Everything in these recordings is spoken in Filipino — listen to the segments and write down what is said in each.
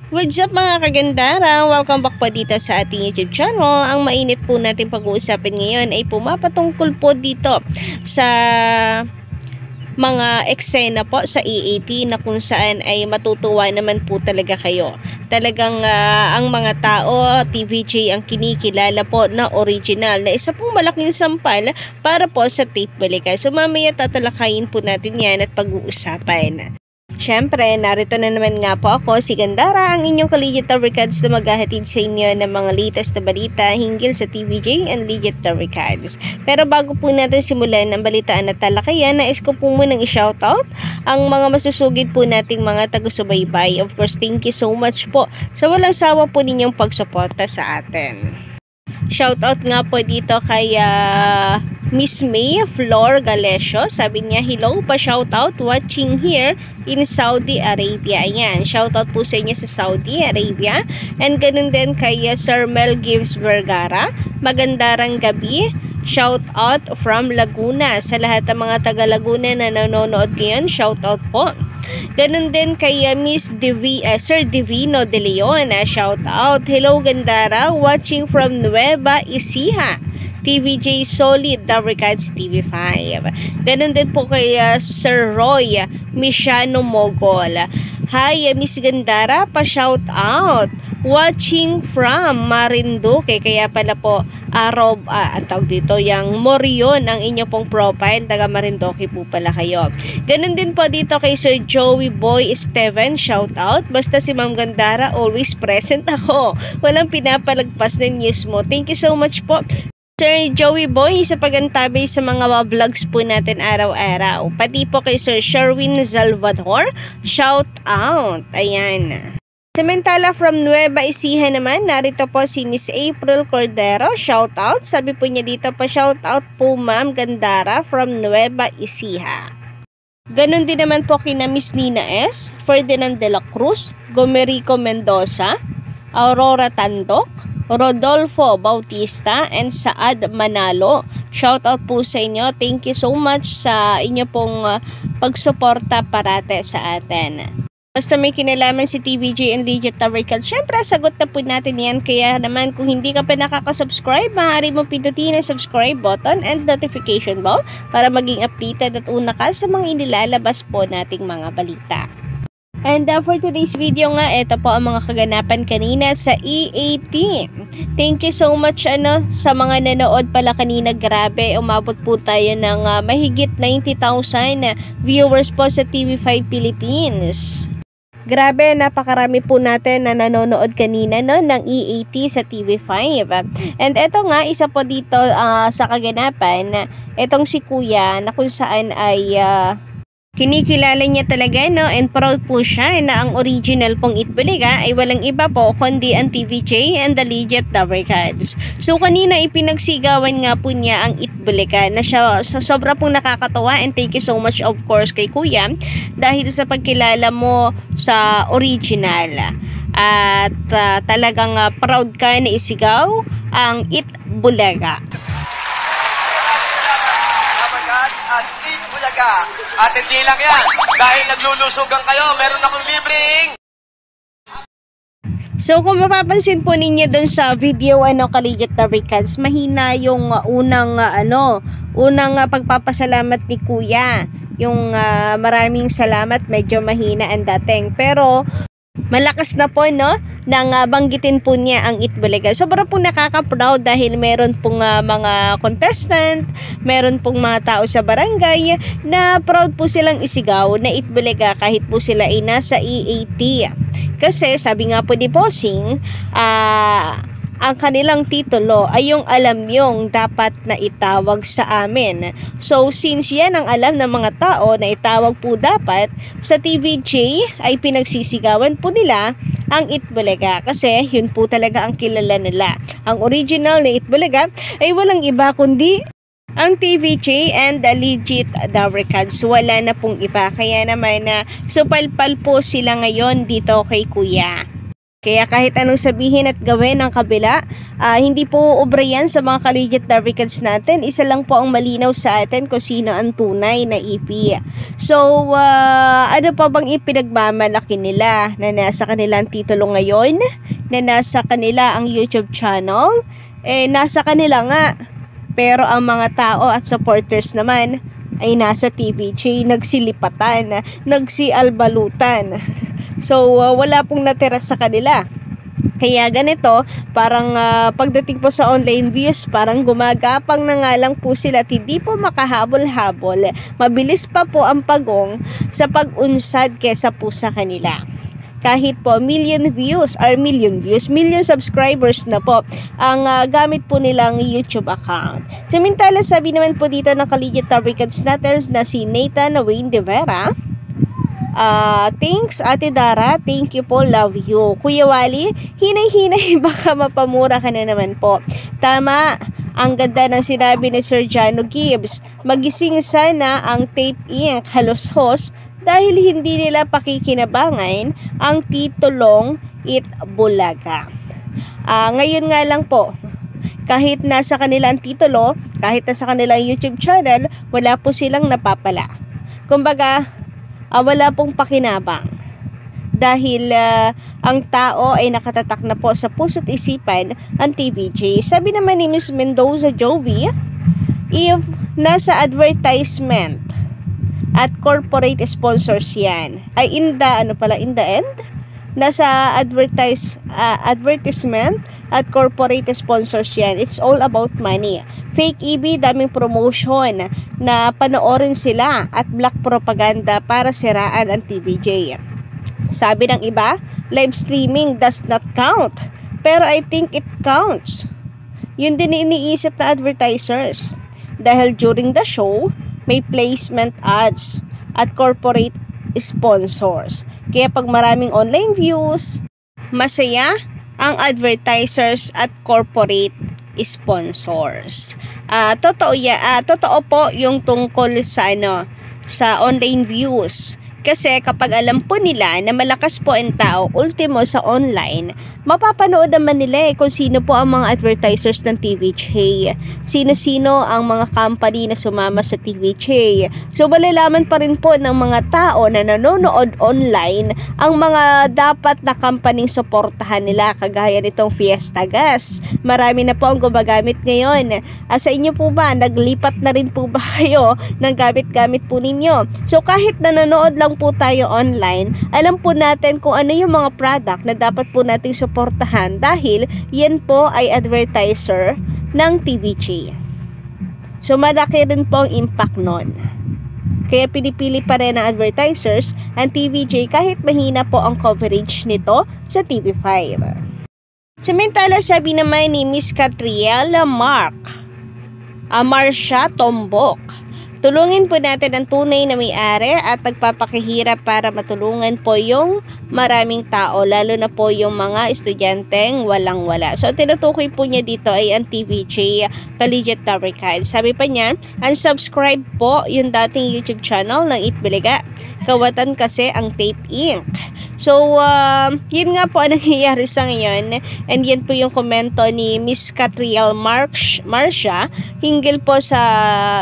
What's up mga kagandara? Welcome back po dito sa ating YouTube channel. Ang mainit po natin pag-uusapin ngayon ay pumapatungkol po dito sa mga eksena po sa EAT na kung saan ay matutuwa naman po talaga kayo. Talagang ang mga tao, TVJ ang kinikilala po na original na isa pong malaking sampal para po sa tape balikan. So mamaya tatalakayin po natin yan at pag-uusapan. Siyempre, narito na naman nga po ako, si Gandara, ang inyong ka-Legit Records na maghahatid sa inyo ng mga latest na balita hinggil sa TVJ and Legit Records. Pero bago po natin simulan ang balitaan at talakayan, nais ko po munang i-shoutout ang mga masusugid po nating mga taga-subaybay. Of course, thank you so much po sa walang sawa po ninyong pagsuporta sa atin. Shoutout nga po dito kay Miss May Flor Galesio. Sabi niya, hello pa, shoutout watching here in Saudi Arabia. Ayan, shoutout po sa inyo sa Saudi Arabia. And ganun din kay Sir Mel Gibbs Vergara. Magandarang gabi. Shoutout from Laguna. Sa lahat ng mga taga Laguna na nanonood ngayon, shoutout po. Ganun din kay Sir Divino De Leon. Shoutout. Hello Gandara, watching from Nueva Ecija. TVJ Solid, The Records TV5. Ganun din po kay Sir Roy Mishano Mogol. Hi, Miss Gandara, pa-shout out. Watching from Marinduque. Kaya pala po, ang tawag dito, yung Morion ang inyo pong profile. Taga Marinduque po pala kayo. Ganun din po dito kay Sir Joey Boy Steven, shout out. Basta si Ma'am Gandara, always present ako. Walang pinapalagpas na news mo. Thank you so much po, Sir Joey Boy, sa pagantabay sa mga vlogs po natin araw-araw. Pati po kay Sir Sherwin Salvador, shout out. Ayan. Samantala from Nueva Ecija naman, narito po si Miss April Cordero, shout out. Sabi po niya dito pa, shout out po Ma'am Gandara from Nueva Ecija. Ganon din naman po kina Miss Nina S, Ferdinand de la Cruz, Gomerico Mendoza, Aurora Tandok, Rodolfo Bautista, and Saad Manalo. Shoutout po sa inyo. Thank you so much sa inyo pong pagsuporta parate sa atin. Basta may kinalaman si TVJ and Legit Records, syempre sagot na po natin yan. Kaya naman kung hindi ka pa nakaka-subscribe, maaari mo pindutin ang subscribe button and notification bell para maging updated at una ka sa mga inilalabas po nating mga balita. And for today's video nga, ito po ang mga kaganapan kanina sa EAT. Thank you so much sa mga nanood pala kanina. Grabe, umabot po tayo ng mahigit 90,000 viewers po sa TV5 Philippines. Grabe, napakarami po natin na nanonood kanina ng EAT sa TV5. And eto nga, isa po dito sa kaganapan, etong si Kuya na kung saan ay kinikilala niya talaga and proud po siya na ang original pong Itbulaga ay walang iba po kundi ang TVJ and the Legit Records. So kanina ipinagsigawan nga po niya ang Itbulaga na siya, sobra pong nakakatawa, and thank you so much of course kay Kuya dahil sa pagkilala mo sa original. At talagang proud ka na isigaw ang Itbulaga. At Itbulaga. At hindi lang yan, dahil naglulusugan kayo, meron akong libreng. So kung mapapansin po ninyo dun sa video ka-Legit Records, mahina yung unang pagpapasalamat ni Kuya. Yung maraming salamat, medyo mahina ang dating. Pero malakas na po nang banggitin po niya ang Itbulaga. Sobrang po nakaka-proud dahil meron pong mga contestant, meron pong mga tao sa barangay na proud po silang isigaw na Itbulaga kahit po sila ay nasa EAT. Kasi sabi nga po ni Bossing, ang kanilang titulo ay yung alam yung dapat na itawag sa amin. So since yan ang alam ng mga tao na itawag po dapat, sa TVJ ay pinagsisigawan po nila ang Itbulaga kasi yun po talaga ang kilala nila. Ang original na Itbulaga ay walang iba kundi ang TVJ and the Legit Records. Wala na pong iba. Kaya naman supalpal po sila ngayon dito kay Kuya. Kaya kahit anong sabihin at gawin ng kabila, hindi po obra yan sa mga collegiate Dabricans natin. Isa lang po ang malinaw sa atin kung sino ang tunay na EP. So, ano pa bang ipinagmamalaki nila na nasa kanila ang titulo ngayon? Na nasa kanila ang YouTube channel? Nasa kanila nga. Pero ang mga tao at supporters naman ay nasa TVJ, nagsilipatan, nagsialbalutan. So, wala pong natira sa kanila. Kaya ganito, parang pagdating po sa online views, parang gumagapang na nga lang po sila at hindi po makahabol-habol. Mabilis pa po ang pagong sa pag-unsad kesa po sa kanila. Kahit po million subscribers na po ang gamit po nilang YouTube account. Samantala, sabi naman po dito ng collegiate Dabricans natin na si Nathan Wayne De Vera, thanks Ate Dara, thank you po, love you. Kuya Wally, hinay-hinay baka mapamura ka na naman po. Tama, ang ganda ng sinabi ni Sir Jano Gibbs. Magising sana ang Tape Inc. halos-hos dahil hindi nila pakikinabangan ang titulong Itbulaga. Ngayon nga lang po, kahit nasa kanila ang titulo, kahit nasa kanila ang YouTube channel, wala po silang napapala. Kumbaga, wala pong pakinabang. Dahil ang tao ay nakatatak na po sa puso't isipan ang TVJ. Sabi naman ni Ms. Mendoza Jovi, if nasa advertisement at corporate sponsors yan, ay in the end, nasa advertisement at corporate sponsors yan. It's all about money. Fake EB, daming promotion na panoorin sila at black propaganda para siraan ang TVJ. Sabi ng iba, live streaming does not count. Pero I think it counts. Yun din iniisip na advertisers. Dahil during the show, may placement ads at corporate sponsors. Kaya pag maraming online views, masaya ang advertisers at corporate sponsors. Totoo po yung tungkol sa online views. Kasi kapag alam po nila na malakas po ang tao, ultimo sa online, mapapanood naman nila kung sino po ang mga advertisers ng TVJ. Sino-sino ang mga company na sumama sa TVJ. So, malalaman pa rin po ng mga tao na nanonood online ang mga dapat na company suportahan nila, kagaya nitong Fiesta Gas. Marami na po ang gumagamit ngayon. Sa inyo po ba, naglipat na rin po ba kayo ng gamit-gamit po ninyo? So, kahit nanonood lang po tayo online, alam po natin kung ano yung mga product na dapat po nating suportahan dahil yan po ay advertiser ng TVJ. So, malaki rin po ang impact nun. Kaya pinipili pa rin ng advertisers ang TVJ kahit mahina po ang coverage nito sa TV5. Samantala, sabi naman ni Miss Catriela Marcia Tombok, tulungin po natin ang tunay na may-ari at nagpapakahirap para matulungan po yung maraming tao, lalo na po yung mga estudyanteng walang-wala. So, tinutukoy po niya dito ay ang TVJ Collegiate Dabricans. Sabi pa niya, unsubscribe po yung dating YouTube channel ng Itbulaga. Kawatan kasi ang Tape Inc. So, yun nga po ang nangyayari sa ngayon. And yan po yung komento ni Miss Catriel Marcia hinggil po sa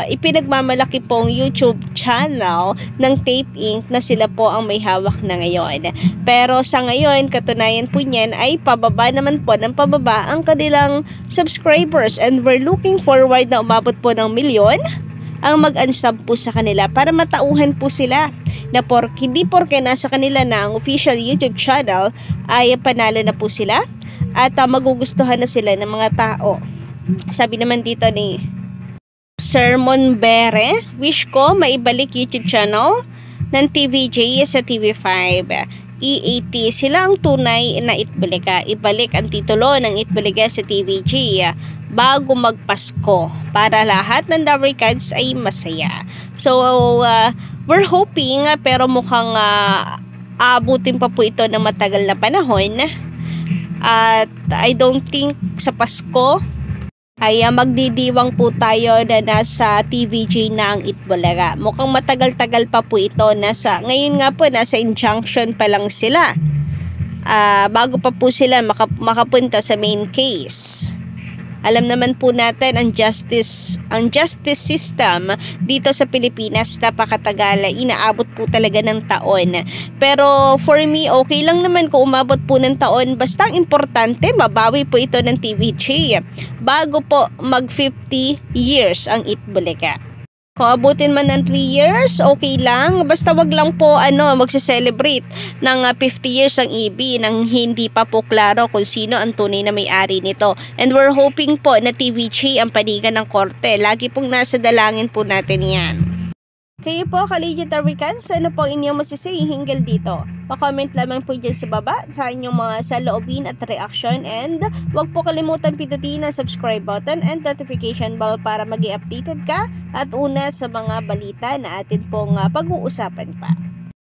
ipinagmamalaki pong YouTube channel ng Tape Inc. na sila po ang may hawak na ngayon. Pero sa ngayon, katunayan po niyan ay pababa naman po ng pababa ang kanilang subscribers. And we're looking forward na umabot po ng 1 milyon ang mag-unsub po sa kanila para matauhan po sila na hindi porke nasa kanila na ang official YouTube channel ay panalo na po sila at magugustuhan na sila ng mga tao. Sabi naman dito ni Sermon Bere, wish ko maibalik YouTube channel ng TVJ sa TV5. EAT, sila ang tunay na Itbulaga. Ibalik ang titulo ng Itbulaga sa TVJ bago magpasko para lahat ng Dabricans ay masaya. So, we're hoping pero mukhang abutin pa po ito ng matagal na panahon. At I don't think sa Pasko ay magdidiwang po tayo na nasa TVJ na ang Itbulaga. Mukhang matagal-tagal pa po ito. Ngayon nga po, nasa injunction pa lang sila. bago pa po sila makapunta sa main case. Alam naman po natin ang justice system dito sa Pilipinas, napakatagal, inaabot po talaga ng taon. Pero for me, okay lang naman kung umabot po ng taon, basta ang importante mabawi po ito ng TVJ bago po mag 50 years ang Itbulaga. Kung abutin man ng 3 years, okay lang. Basta wag lang po magse-celebrate ng 50 years ang EB nang hindi pa po klaro kung sino ang tunay na may-ari nito. And we're hoping po na TVJ ang panigan ng korte. Lagi pong nasa dalangin po natin yan. Kayo po, ka-Legit Americans, ano po inyong masisay hinggil dito? Pa-comment lamang po dyan sa baba sa inyong mga saloobin at reaction, and huwag po kalimutan pindutin ang subscribe button and notification bell para mag-i-updated ka at una sa mga balita na atin pong pag-uusapan pa.